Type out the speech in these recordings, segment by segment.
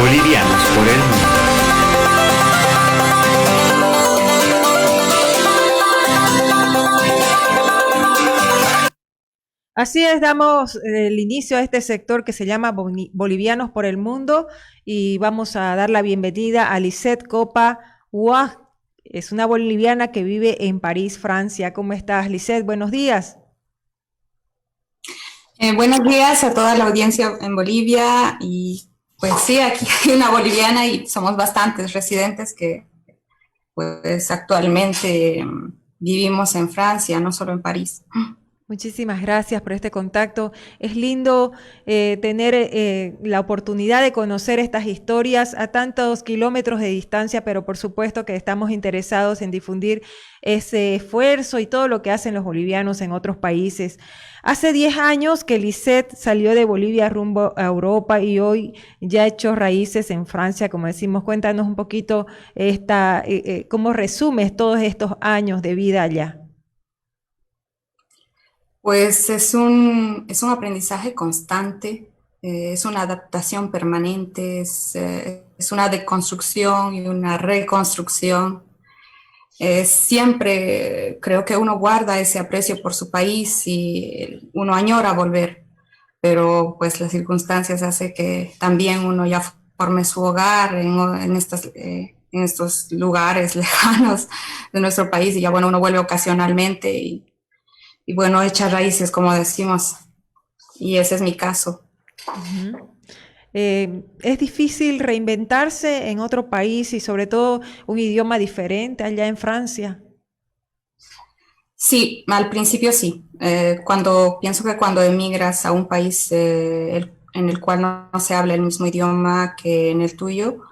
Bolivianos por el mundo. Así es, damos el inicio a este sector que se llama Bolivianos por el Mundo y vamos a dar la bienvenida a Lisette Copa Huaj. Es una boliviana que vive en París, Francia. ¿Cómo estás, Lisette? Buenos días. Buenos días a toda la audiencia en Bolivia y pues sí, aquí hay una boliviana y somos bastantes residentes que pues actualmente vivimos en Francia, no solo en París. Muchísimas gracias por este contacto. Es lindo tener la oportunidad de conocer estas historias a tantos kilómetros de distancia, pero por supuesto que estamos interesados en difundir ese esfuerzo y todo lo que hacen los bolivianos en otros países. Hace 10 años que Lisette salió de Bolivia rumbo a Europa y hoy ya ha hecho raíces en Francia, como decimos. Cuéntanos un poquito cómo resumes todos estos años de vida allá. Pues es un aprendizaje constante, es una adaptación permanente, es una deconstrucción y una reconstrucción. Siempre creo que uno guarda ese aprecio por su país y uno añora volver, pero pues las circunstancias hacen que también uno ya forme su hogar en estos lugares lejanos de nuestro país y ya bueno, uno vuelve ocasionalmente y bueno, echa raíces, como decimos, y ese es mi caso. Uh-huh. Es difícil reinventarse en otro país y sobre todo un idioma diferente allá en Francia. Sí, al principio sí. Pienso que cuando emigras a un país en el cual no se habla el mismo idioma que en el tuyo,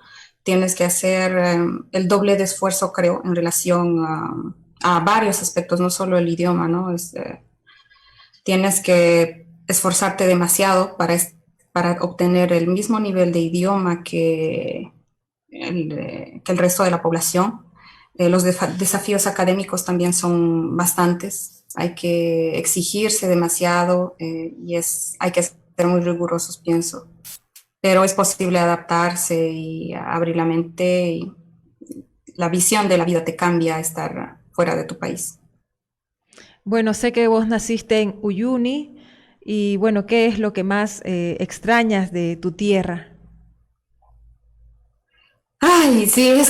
tienes que hacer el doble de esfuerzo, creo, en relación a varios aspectos, no solo el idioma, ¿no? Tienes que esforzarte demasiado para obtener el mismo nivel de idioma que el resto de la población. Los desafíos académicos también son bastantes. Hay que exigirse demasiado hay que ser muy rigurosos, pienso. Pero es posible adaptarse y abrir la mente y la visión de la vida te cambia a estar fuera de tu país. Bueno, sé que vos naciste en Uyuni y bueno, ¿qué es lo que más extrañas de tu tierra? Ay, sí, es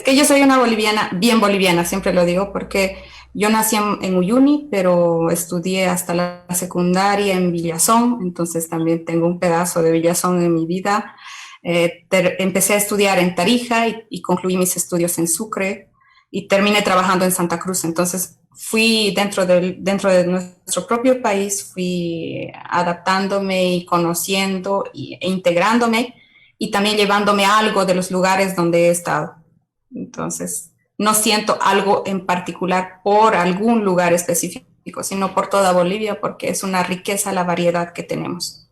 que yo soy una boliviana, bien boliviana, siempre lo digo, porque yo nací en Uyuni, pero estudié hasta la secundaria en Villazón, entonces también tengo un pedazo de Villazón en mi vida. Empecé a estudiar en Tarija y concluí mis estudios en Sucre y terminé trabajando en Santa Cruz. Entonces fui dentro de nuestro propio país, fui adaptándome y conociendo e integrándome y también llevándome algo de los lugares donde he estado. Entonces, no siento algo en particular por algún lugar específico, sino por toda Bolivia, porque es una riqueza la variedad que tenemos.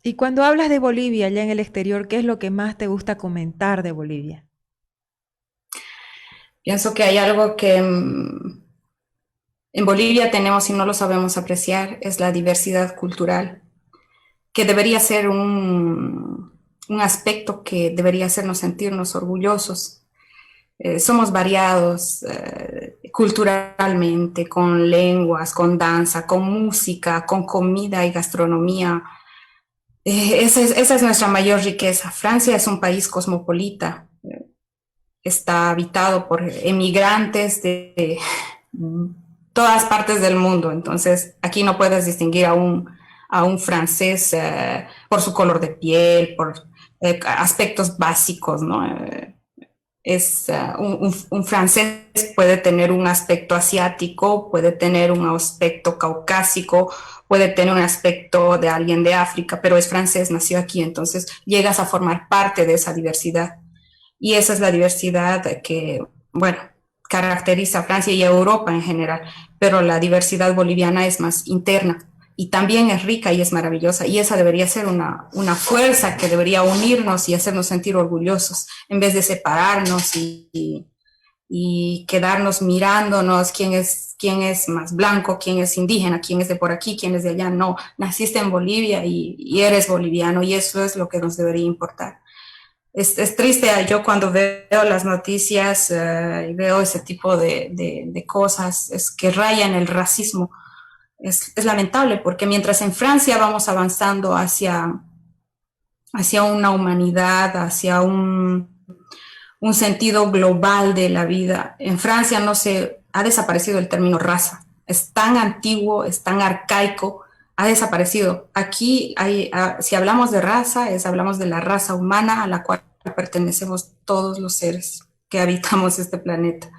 Y cuando hablas de Bolivia allá en el exterior, ¿qué es lo que más te gusta comentar de Bolivia? Pienso que hay algo que en Bolivia tenemos y no lo sabemos apreciar, es la diversidad cultural, que debería ser un aspecto que debería hacernos sentirnos orgullosos. Somos variados culturalmente, con lenguas, con danza, con música, con comida y gastronomía. Esa es nuestra mayor riqueza. Francia es un país cosmopolita, está habitado por emigrantes de todas partes del mundo, entonces aquí no puedes distinguir a un francés por su color de piel, por aspectos básicos, ¿no? Un francés puede tener un aspecto asiático, puede tener un aspecto caucásico, puede tener un aspecto de alguien de África, pero es francés, nació aquí, entonces llegas a formar parte de esa diversidad. Y esa es la diversidad que, bueno, caracteriza a Francia y a Europa en general, pero la diversidad boliviana es más interna y también es rica y es maravillosa y esa debería ser una fuerza que debería unirnos y hacernos sentir orgullosos en vez de separarnos y quedarnos mirándonos quién es más blanco, quién es indígena, quién es de por aquí, quién es de allá. No, naciste en Bolivia y eres boliviano y eso es lo que nos debería importar. Es triste yo cuando veo las noticias y veo ese tipo de cosas, es que rayan el racismo. Es lamentable porque mientras en Francia vamos avanzando hacia una humanidad, hacia un sentido global de la vida, en Francia no se ha desaparecido el término raza. Es tan antiguo, es tan arcaico, ha desaparecido. Aquí si hablamos de raza, hablamos de la raza humana a la cual pertenecemos todos los seres que habitamos este planeta.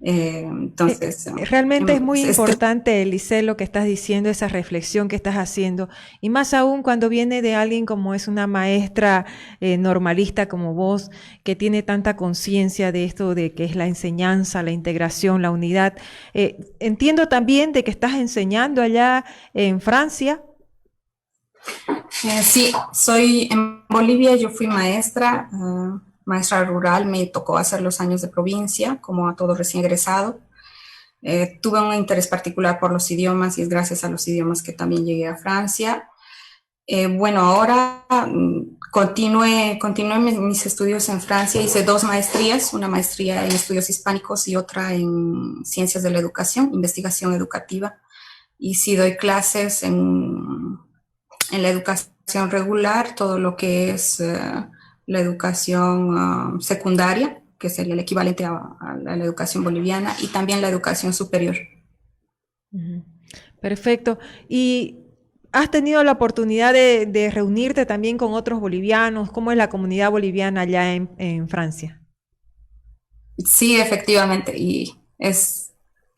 Entonces, realmente es muy importante, Elisée, lo que estás diciendo, esa reflexión que estás haciendo, y más aún cuando viene de alguien como es una maestra normalista como vos, que tiene tanta conciencia de esto, de que es la enseñanza, la integración, la unidad. Entiendo también de que estás enseñando allá en Francia. Sí, soy en Bolivia, yo fui maestra. Maestra rural, me tocó hacer los años de provincia, como a todo recién egresado. Tuve un interés particular por los idiomas y es gracias a los idiomas que también llegué a Francia. Bueno, ahora continué mis estudios en Francia, hice 2 maestrías, una maestría en estudios hispánicos y otra en ciencias de la educación, investigación educativa. Y sí doy clases en la educación regular, todo lo que es la educación secundaria, que sería el equivalente a la educación boliviana, y también la educación superior. Perfecto. ¿Y has tenido la oportunidad de reunirte también con otros bolivianos? ¿Cómo es la comunidad boliviana allá en Francia? Sí, efectivamente, y es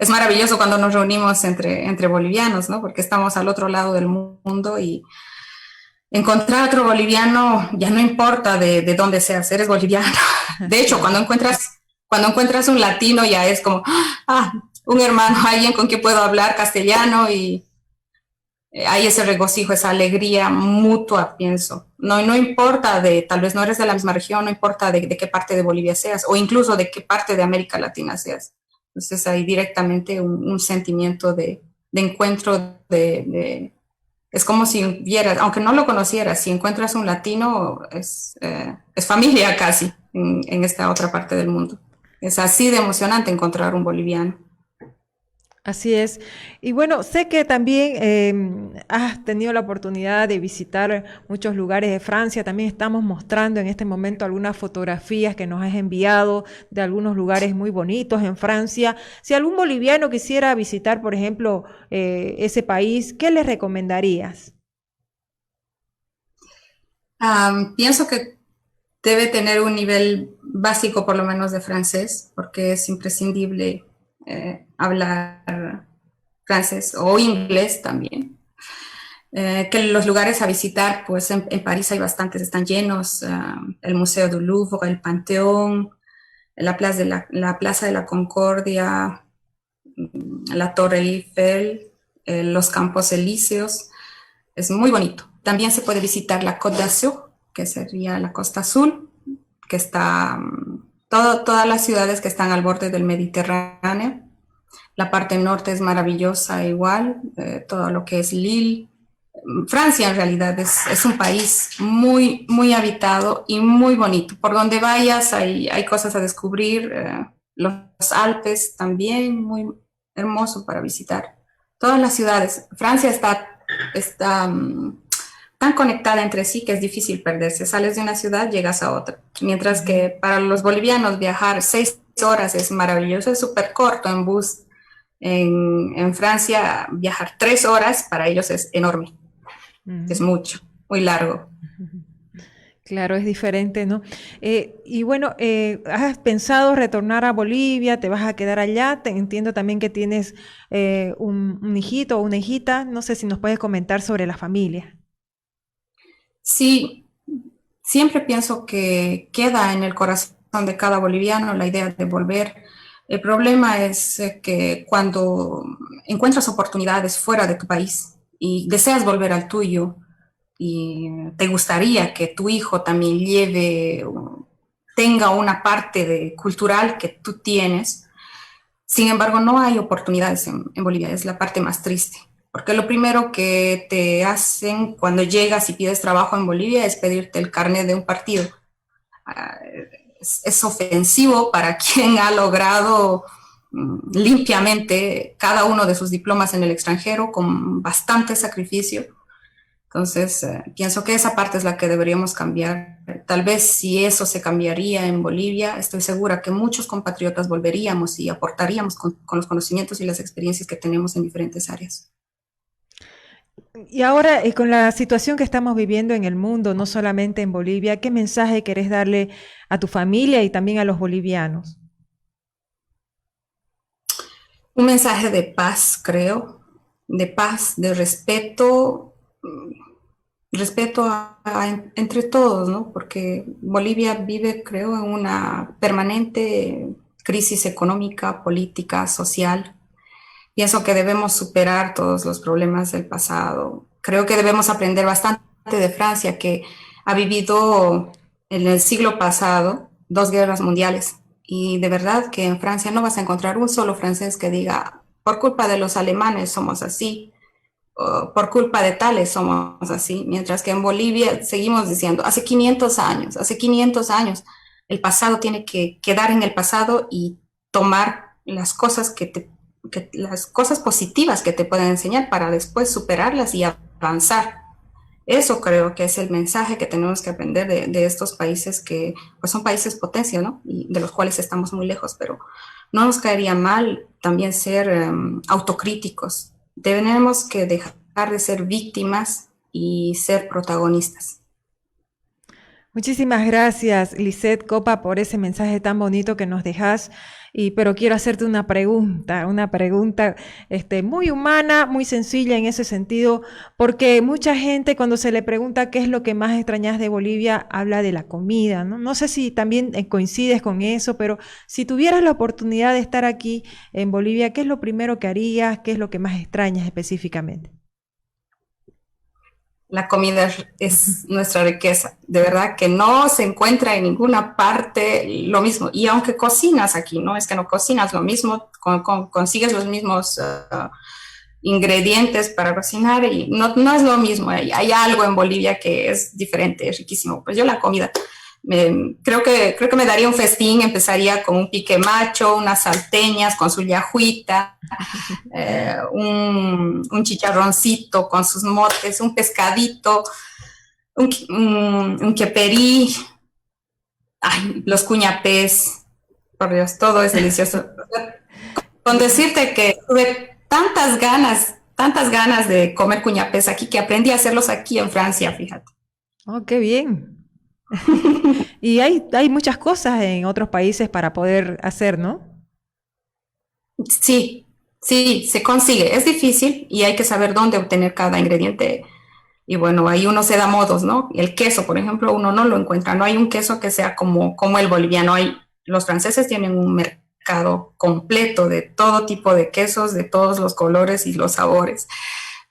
maravilloso cuando nos reunimos entre bolivianos, ¿no? Porque estamos al otro lado del mundo y encontrar otro boliviano ya no importa de dónde seas, eres boliviano. De hecho, cuando encuentras un latino ya es como, un hermano, alguien con quien puedo hablar castellano y hay ese regocijo, esa alegría mutua, pienso. No importa tal vez no eres de la misma región, no importa de qué parte de Bolivia seas o incluso de qué parte de América Latina seas. Entonces hay directamente un sentimiento de encuentro, es como si vieras, aunque no lo conocieras, si encuentras un latino, es familia casi en esta otra parte del mundo. Es así de emocionante encontrar un boliviano. Así es. Y bueno, sé que también has tenido la oportunidad de visitar muchos lugares de Francia. También estamos mostrando en este momento algunas fotografías que nos has enviado de algunos lugares muy bonitos en Francia. Si algún boliviano quisiera visitar, por ejemplo, ese país, ¿qué le recomendarías? Pienso que debe tener un nivel básico, por lo menos, de francés, porque es imprescindible hablar francés o inglés también. Que los lugares a visitar, pues en París hay bastantes, están llenos, el Museo du Louvre, el Panteón, la Plaza de la Concordia, la Torre Eiffel, los Campos Elíseos, es muy bonito. También se puede visitar la Côte d'Azur, que sería la Costa Azul, que está todas las ciudades que están al borde del Mediterráneo. La parte norte es maravillosa igual, todo lo que es Lille. Francia en realidad es un país muy, muy habitado y muy bonito. Por donde vayas hay cosas a descubrir. Los Alpes también, muy hermoso para visitar. Todas las ciudades. Francia está tan conectada entre sí que es difícil perderse. Sales de una ciudad, llegas a otra. Mientras que para los bolivianos viajar 6 horas es maravilloso, es súper corto en bus. En Francia viajar 3 horas para ellos es enorme. Es mucho, muy largo. Claro, es diferente, ¿no? Y bueno, ¿has pensado retornar a Bolivia? ¿Te vas a quedar allá? Entiendo también que tienes un hijito o una hijita. No sé si nos puedes comentar sobre la familia. Sí, siempre pienso que queda en el corazón de cada boliviano la idea de volver. El problema es que cuando encuentras oportunidades fuera de tu país y deseas volver al tuyo y te gustaría que tu hijo también lleve tenga una parte cultural que tú tienes. Sin embargo, no hay oportunidades en Bolivia, es la parte más triste. Porque lo primero que te hacen cuando llegas y pides trabajo en Bolivia es pedirte el carnet de un partido. Es ofensivo para quien ha logrado limpiamente cada uno de sus diplomas en el extranjero con bastante sacrificio. Entonces, pienso que esa parte es la que deberíamos cambiar. Tal vez si eso se cambiaría en Bolivia, estoy segura que muchos compatriotas volveríamos y aportaríamos con los conocimientos y las experiencias que tenemos en diferentes áreas. Y ahora, con la situación que estamos viviendo en el mundo, no solamente en Bolivia, ¿qué mensaje querés darle a tu familia y también a los bolivianos? Un mensaje de paz, creo, de paz, de respeto, entre todos, ¿no? Porque Bolivia vive, creo, en una permanente crisis económica, política, social. Pienso que debemos superar todos los problemas del pasado. Creo que debemos aprender bastante de Francia, que ha vivido en el siglo pasado 2 guerras mundiales. Y de verdad que en Francia no vas a encontrar un solo francés que diga, por culpa de los alemanes somos así, o por culpa de tales somos así. Mientras que en Bolivia seguimos diciendo, hace 500 años, el pasado tiene que quedar en el pasado y tomar las cosas las cosas positivas que te pueden enseñar para después superarlas y avanzar. Eso creo que es el mensaje que tenemos que aprender de estos países que pues son países potencia, ¿no? Y de los cuales estamos muy lejos, pero no nos caería mal también ser autocríticos. Tenemos que dejar de ser víctimas y ser protagonistas. Muchísimas gracias, Lisette Copa, por ese mensaje tan bonito que nos dejas. Pero quiero hacerte una pregunta muy humana, muy sencilla en ese sentido, porque mucha gente cuando se le pregunta qué es lo que más extrañas de Bolivia, habla de la comida, ¿no? No sé si también coincides con eso, pero si tuvieras la oportunidad de estar aquí en Bolivia, ¿qué es lo primero que harías? ¿Qué es lo que más extrañas específicamente? La comida es nuestra riqueza, de verdad que no se encuentra en ninguna parte lo mismo. Y aunque cocinas aquí, no es que no cocinas lo mismo, consigues los mismos ingredientes para cocinar y no es lo mismo. Hay algo en Bolivia que es diferente, es riquísimo. Pues yo la comida, creo que me daría un festín, empezaría con un pique macho, unas salteñas con su yajuita, un chicharroncito con sus motes, un pescadito, un queperí, los cuñapés, por Dios, todo es delicioso. Con decirte que tuve tantas ganas de comer cuñapés aquí que aprendí a hacerlos aquí en Francia, fíjate. Oh, qué bien. Y hay muchas cosas en otros países para poder hacer, ¿no? Sí, se consigue. Es difícil y hay que saber dónde obtener cada ingrediente. Y bueno, ahí uno se da modos, ¿no? El queso, por ejemplo, uno no lo encuentra. No hay un queso que sea como el boliviano. Los franceses tienen un mercado completo de todo tipo de quesos, de todos los colores y los sabores.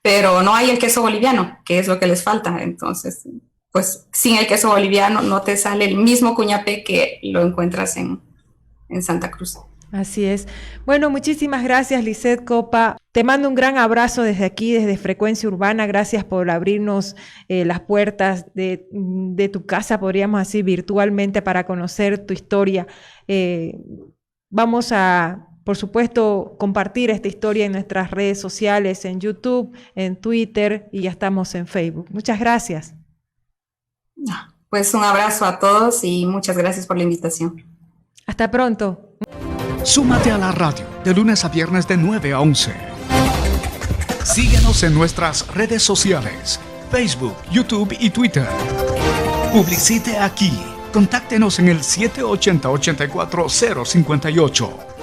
Pero no hay el queso boliviano, que es lo que les falta. Entonces, pues sin el queso boliviano no te sale el mismo cuñapé que lo encuentras en Santa Cruz. Así es. Bueno, muchísimas gracias, Lisette Copa. Te mando un gran abrazo desde aquí, desde Frecuencia Urbana. Gracias por abrirnos las puertas de tu casa, podríamos decir, virtualmente para conocer tu historia. Vamos a, por supuesto, compartir esta historia en nuestras redes sociales, en YouTube, en Twitter y ya estamos en Facebook. Muchas gracias. Pues un abrazo a todos y muchas gracias por la invitación. Hasta pronto. Súmate a la radio de lunes a viernes de 9 a 11. Síguenos en nuestras redes sociales, Facebook, YouTube y Twitter. Publicite aquí. Contáctenos en el 780-84058.